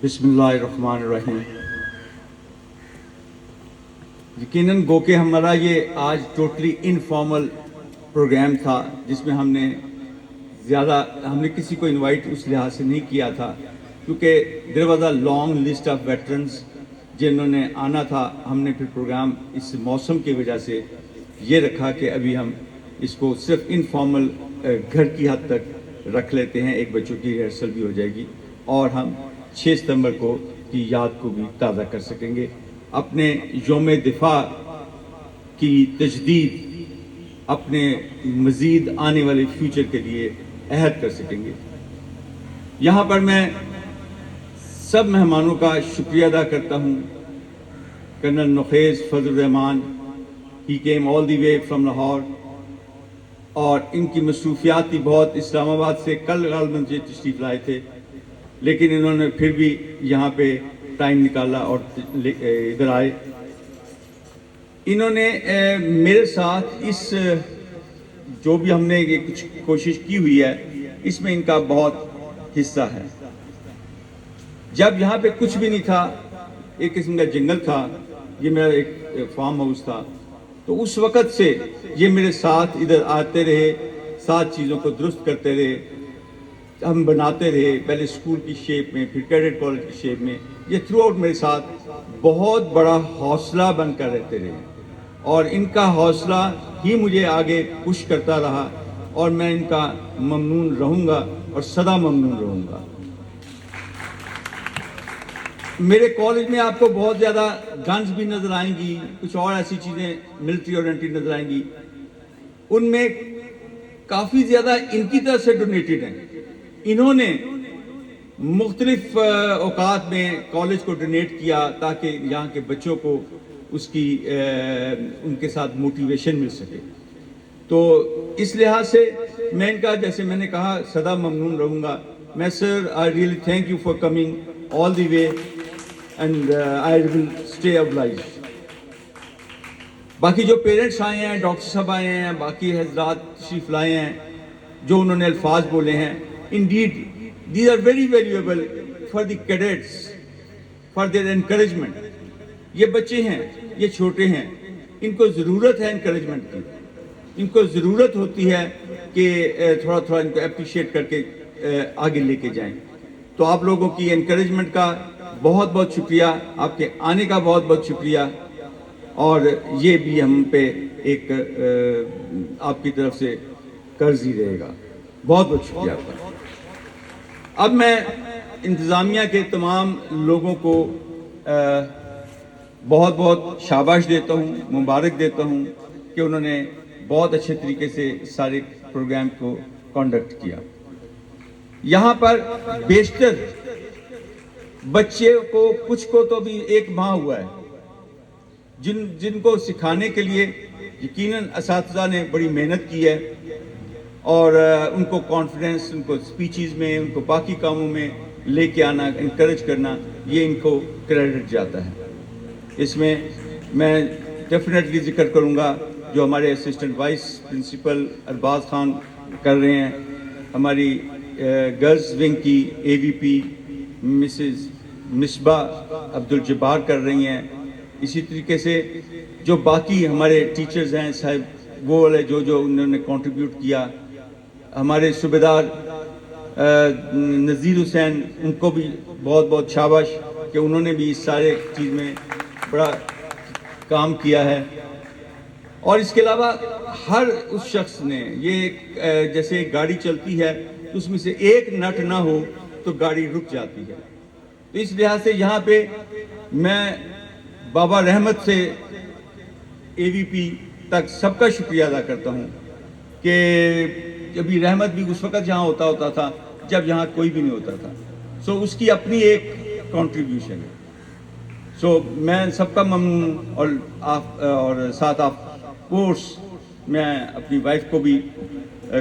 بسم اللہ الرحمن الرحیم. یقیناً گو کہ ہمارا یہ آج ٹوٹلی انفارمل پروگرام تھا جس میں ہم نے کسی کو انوائٹ اس لحاظ سے نہیں کیا تھا کیونکہ there was a long list of veterans جنہوں نے آنا تھا. ہم نے پھر پروگرام اس موسم کی وجہ سے یہ رکھا کہ ابھی ہم اس کو صرف انفارمل گھر کی حد تک رکھ لیتے ہیں. ایک بچوں کی ریہرسل بھی ہو جائے گی اور ہم 6 ستمبر کو کی یاد کو بھی تازہ کر سکیں گے. اپنے یوم دفاع کی تجدید اپنے مزید آنے والے فیوچر کے لیے عہد کر سکیں گے. یہاں پر میں سب مہمانوں کا شکریہ ادا کرتا ہوں. کرنل نخیز فضل الرحمان ہی came all the way from Lahore اور ان کی مصروفیات تھی بہت. اسلام آباد سے کل غالباً سے تشریف لائے تھے لیکن انہوں نے پھر بھی یہاں پہ ٹائم نکالا اور ادھر آئے. انہوں نے میرے ساتھ اس جو بھی ہم نے کچھ کوشش کی ہوئی ہے اس میں ان کا بہت حصہ ہے. جب یہاں پہ کچھ بھی نہیں تھا، ایک قسم کا جنگل تھا، یہ میرا ایک فارم ہاؤس تھا، تو اس وقت سے یہ میرے ساتھ ادھر آتے رہے، ساتھ چیزوں کو درست کرتے رہے، ہم بناتے رہے، پہلے اسکول کی شیپ میں، پھر کیڈٹ کالج کی شیپ میں. یہ تھرو آؤٹ میرے ساتھ بہت بڑا حوصلہ بن کر رہتے رہے اور ان کا حوصلہ ہی مجھے آگے پش کرتا رہا اور میں ان کا ممنون رہوں گا اور سدا ممنون رہوں گا. میرے کالج میں آپ کو بہت زیادہ گنز بھی نظر آئیں گی، کچھ اور ایسی چیزیں ملٹری اورینٹڈ نظر آئیں گی. ان میں کافی زیادہ ان کی طرف سے ڈونیٹڈ ہیں. انہوں نے مختلف اوقات میں کالج کو ڈونیٹ کیا تاکہ یہاں کے بچوں کو اس کی ان کے ساتھ موٹیویشن مل سکے. تو اس لحاظ سے میں ان کا، جیسے میں نے کہا، سدا ممنون رہوں گا. میں sir I really thank you for coming all the way and I will stay obliged. باقی جو پیرنٹس آئے ہیں، ڈاکٹر صاحب آئے ہیں، باقی حضرات تشریف لائے ہیں، جو انہوں نے الفاظ بولے ہیں، indeed these are very valuable for the cadets, for their encouragement. یہ بچے ہیں، یہ چھوٹے ہیں، ان کو ضرورت ہے انکریجمنٹ کی. ان کو ضرورت ہوتی ہے کہ تھوڑا تھوڑا ان کو اپریشیٹ کر کے آگے لے کے جائیں. تو آپ لوگوں کی انکریجمنٹ کا بہت بہت شکریہ، آپ کے آنے کا بہت بہت شکریہ، اور یہ بھی ہم پہ ایک آپ کی طرف سے قرض ہی رہے گا. بہت بہت شکریہ آپ کا. اب میں انتظامیہ کے تمام لوگوں کو بہت بہت شاباش دیتا ہوں، مبارک دیتا ہوں کہ انہوں نے بہت اچھے طریقے سے سارے پروگرام کو کنڈکٹ کیا. یہاں پر بیشتر بچے کو، کچھ کو تو بھی 1 ماہ ہوا ہے، جن کو سکھانے کے لیے یقیناً اساتذہ نے بڑی محنت کی ہے اور ان کو کانفیڈنس، ان کو اسپیچز میں، ان کو باقی کاموں میں لے کے آنا، انکریج کرنا، یہ ان کو کریڈٹ جاتا ہے. اس میں میں ڈیفینیٹلی ذکر کروں گا جو ہمارے assistant vice principal Arbaz Khan کر رہے ہیں، ہماری گرلز ونگ کی A V P Mrs Misbah Abdul Jabbar کر رہی ہیں. اسی طریقے سے جو باقی ہمارے ٹیچرز ہیں صاحب، وہ والے جو انہوں نے کنٹریبیوٹ کیا، ہمارے صوبیدار نذیر حسین، ان کو بھی بہت بہت شاباش کہ انہوں نے بھی اس سارے چیز میں بڑا کام کیا ہے. اور اس کے علاوہ ہر اس شخص نے، یہ جیسے ایک گاڑی چلتی ہے تو اس میں سے ایک نٹ نہ ہو تو گاڑی رک جاتی ہے. تو اس لحاظ سے یہاں پہ میں بابا رحمت سے اے وی پی تک سب کا شکریہ ادا کرتا ہوں کہ ابھی رحمت بھی اس وقت جہاں ہوتا تھا جب یہاں کوئی بھی نہیں ہوتا تھا. سو اس کی اپنی ایک کنٹریبیوشن ہے. سو میں سب کا ممنون، اور ساتھ آف کورس میں اپنی وائف کو بھی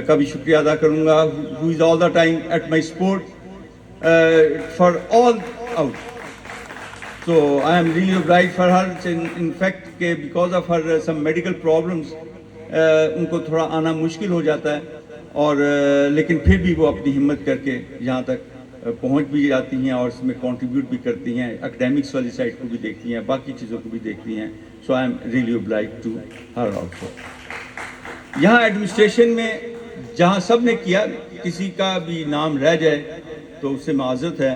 کا بھی شکریہ ادا کروں گا، who is all the time at my support for all out. So I am really obliged for her. In fact, because of her some medical problems, ان کو تھوڑا آنا مشکل ہو جاتا ہے، اور لیکن پھر بھی وہ اپنی ہمت کر کے یہاں تک پہنچ بھی جاتی ہیں اور اس میں کنٹریبیوٹ بھی کرتی ہیں, اکیڈیمکس والی سائڈ کو بھی دیکھتی ہیں, باقی چیزوں کو بھی دیکھتی ہیں. So I am really obliged to her also. یہاں ایڈمنسٹریشن میں جہاں سب نے کیا, کسی کا بھی نام رہ جائے تو اس سے معذرت ہے,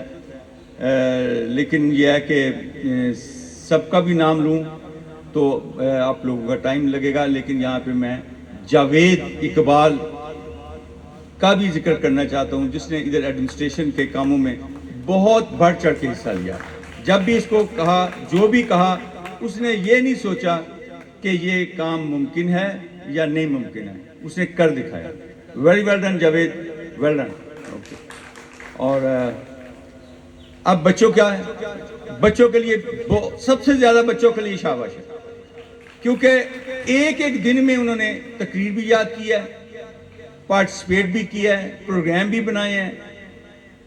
لیکن یہ ہے کہ سب کا بھی نام لوں تو آپ لوگوں کا ٹائم لگے گا. لیکن یہاں پہ میں جاوید اقبال کا بھی ذکر کرنا چاہتا ہوں, جس نے ادھر ایڈمنسٹریشن کے کاموں میں بہت بڑھ چڑھ کے حصہ لیا. جب بھی اس کو کہا, جو بھی کہا, اس نے یہ نہیں سوچا کہ یہ کام ممکن ہے یا نہیں ممکن ہے, اس نے کر دکھایا. Very well done Javed, well done. اور اب بچوں کیا ہے, بچوں کے لیے سب سے زیادہ بچوں کے لیے شاباش ہے, کیونکہ ایک ایک دن میں انہوں نے تقریر بھی یاد کی ہے, پارٹیسپیٹ بھی کیا ہے, پروگرام بھی بنائے ہیں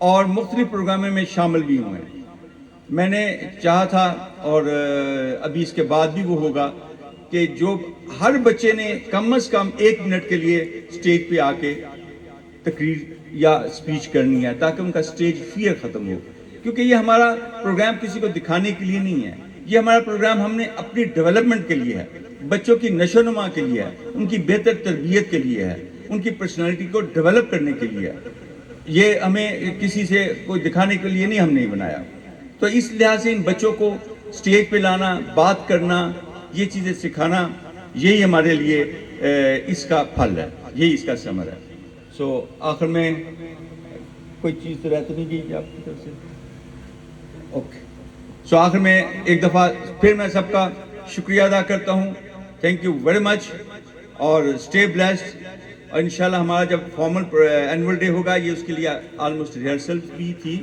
اور مختلف پروگراموں میں شامل بھی ہوئے ہیں. میں نے چاہا تھا اور ابھی اس کے بعد بھی وہ ہوگا کہ جو ہر بچے نے کم از کم 1 منٹ کے لیے سٹیج پہ آ کے تقریر یا سپیچ کرنی ہے, تاکہ ان کا سٹیج فیئر ختم ہو. کیونکہ یہ ہمارا پروگرام کسی کو دکھانے کے لیے نہیں ہے, یہ ہمارا پروگرام ہم نے اپنی ڈیولپمنٹ کے لیے ہے, بچوں کی نشو و نما کے لیے ہے, ان کی بہتر تربیت کے لیے ہے, ان کی پرسنالٹی کو ڈیولپ کرنے کے لیے ہے. یہ ہمیں کسی سے کوئی دکھانے کے لیے نہیں, ہم نہیں بنایا. تو اس لحاظ سے ان بچوں کو سٹیج پہ لانا, بات کرنا, یہ چیزیں سکھانا, یہی ہمارے لیے اس کا پھل ہے, یہی اس کا ثمر ہے. سو آخر میں کوئی چیز تو رہ تو نہیں گئی آپ کی طرف سے؟ اوکے. سو آخر میں ایک دفعہ پھر میں سب کا شکریہ ادا کرتا ہوں. تھینک یو ویری مچ اور اسٹے بلیسڈ. اور انشاءاللہ ہمارا جب فارمل اینول ڈے ہوگا, یہ اس کے لیے آلموسٹ ریہرسل بھی تھی,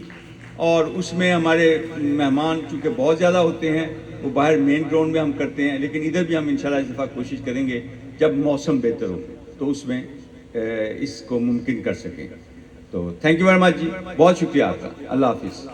اور اس میں ہمارے مہمان چونکہ بہت زیادہ ہوتے ہیں, وہ باہر مین گراؤنڈ میں ہم کرتے ہیں, لیکن ادھر بھی ہم انشاءاللہ اس دفعہ کوشش کریں گے جب موسم بہتر ہو تو اس میں اس کو ممکن کر سکیں. تو تھینک یو ویری مچ جی, بہت شکریہ آپ کا. اللہ حافظ.